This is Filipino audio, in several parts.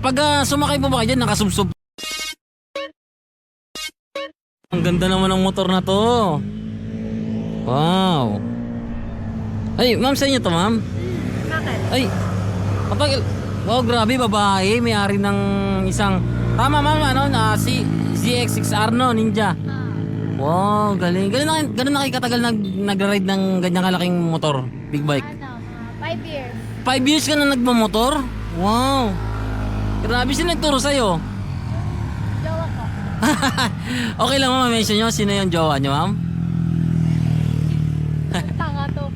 Pag sumakay po ba kayo dyan, nakasubsob. Ang ganda naman ng motor na to. Wow. Ay, ma'am, sa inyo to, ma'am? Bakit? Ay, kapag... Wow, grabe, babae. May-ari ng isang... Tama, ma'am, ano, si ZX6R, no, Ninja. Wow, galing. Ganun na kayo katagal nag-ride ng ganyang kalaking motor, big bike? Ano, 5 years. 5 years ka na nagmamotor? Wow. Grabe, sino nagturo sa'yo? Jowa ko. Okay lang, ma'am, mention nyo. Sino yung jowa nyo, ma'am? Tanga to.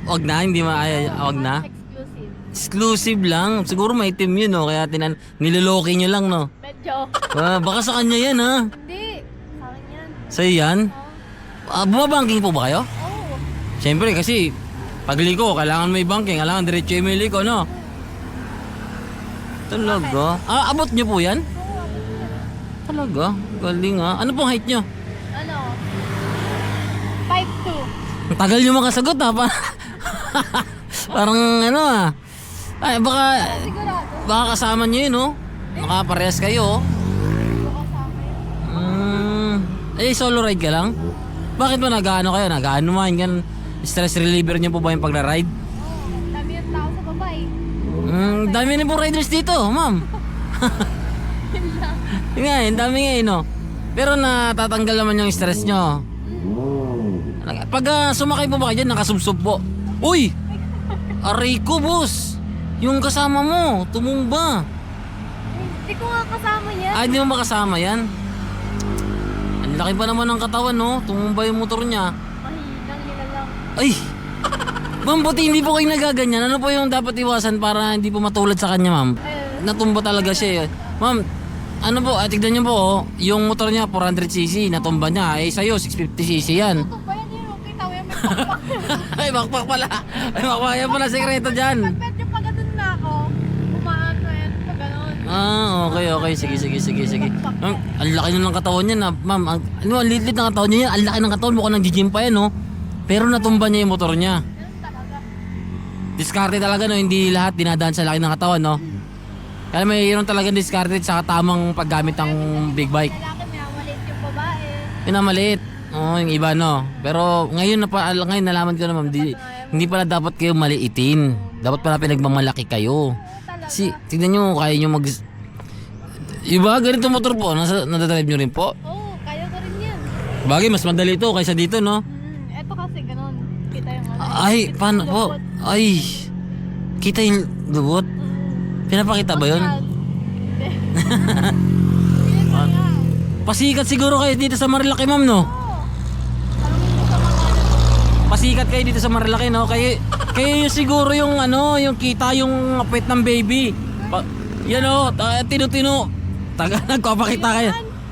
Wag na, hindi wag na. Exclusive. Exclusive lang. Siguro may team yun, no? Kaya niloloki nyo lang, no? Medyo. Baka sa kanya yan, ha? Hindi. Sa akin yan. Sa'yo yan? Bumabangking po ba kayo? Oo. Siyempre, kasi pag liko, kailangan may banking. Kailangan diretso yung may liko, no? Talaga? Abot nyo po yan? Talaga? Galing, ha? Ano pong height nyo? Ano? 5'2". Ang tagal nyo makasagot, ha? Parang ano, ha? Ay, Sigurado. baka kasama nyo yun, no? Nakaparehas kayo, oh. Baka sa akin. Solo ride ka lang? Bakit ba nag-ano kayo? Nag-ano man? Stress reliever nyo po ba yung pag-ride? Oo. Dami yung tao sa babae. Dami na po riders dito, ma'am. Yun nga, dami nga, no? Pero natatanggal naman yung stress nyo. Pag sumakay po ba kayo dyan, nakasubsob po. Uy! Aray ko, boss! Yung kasama mo, tumumba. Hindi ko nga kasama yan. Hindi mo ba kasama yan? Ang laki pa naman ng katawan, no? Tumumba yung motor niya. Mahilang nila lang. Ay! Ma'am, buti hindi po kayo nagaganyan. Ano po yung dapat iwasan para hindi po matulad sa kanya, ma'am? Natumba talaga siya. Ma'am, ano po, tignan niyo po, oh, yung motor niya 400cc, natumba niya. Sa'yo, 650cc yan. Ito ba yan yung kita ko yan? May pakpak. Ay, bakpak pala. Ay, bakpak. Yan pala sekreto dyan. Pagpet yung pag ganun na ako, umaan na yan pag ganun. Okay. Sige. Ma'am, ang laki na ng katawan niya, ma'am. Ang liit ng katawan niya yan. Ang laki ng katawan, mukhang nag-gym pa yan, no? Pero natumba niya yung motor niya. Ganun talaga. Diskarte talaga, no? Hindi lahat dinadaan sa laki ng katawan, no? Kaya mayroon talaga diskarte sa tamang paggamit ng big bike. Lalaki may maliit yung babae. Yun na maliit. Oo, yung iba, no? Pero ngayon nalaman ko na, ma'am, hindi pala dapat kayo maliitin. Dapat pala pinagmamalaki kayo. Tignan nyo, kaya nyo iba, ganito motor po, nadadrive nyo rin po. Oo, kaya ko rin yan. Bagay, mas madali ito kaysa dito, no? Eto kasi ganun. Kita yung ano. Ay, paano po? Ay, kita yung lubot. Pinapakita ba yun? Hindi. Hindi ko nga. Pasikat siguro kayo dito sa Marilaki, ma'am, no? Oo. Parang hindi ko makakala. Pasikat kayo dito sa Marilaki, no? Kayo yung siguro yung ano, yung kita yung apet ng baby. Yan, oh, tino-tino. Nagpapakita kayo.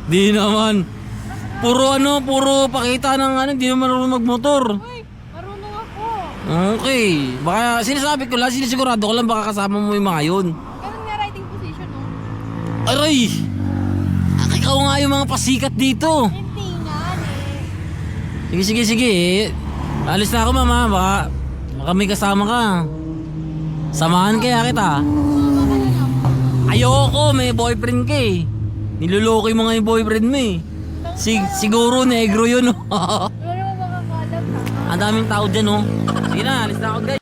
Di naman. Puro pakita ng ano, di naman marunong magmotor. Uy, marunong ako. Okay. Baka sinasabi ko lang, sinisigurado ko lang baka kasama mo yung mga yun. Ganun nga riding position, no? Aray! Ikaw nga yung mga pasikat dito. Hindi nga, eh. Sige. Alis na ako, mama. Baka may kasama ka. Samahan kaya kita. Ayoko, may boyfriend ka eh. Nilulukoy mo nga yung boyfriend mo eh. Siguro negro yun. Wala naman makakala. Ang daming tao dyan, oh. Sige na, alis na ako, guys.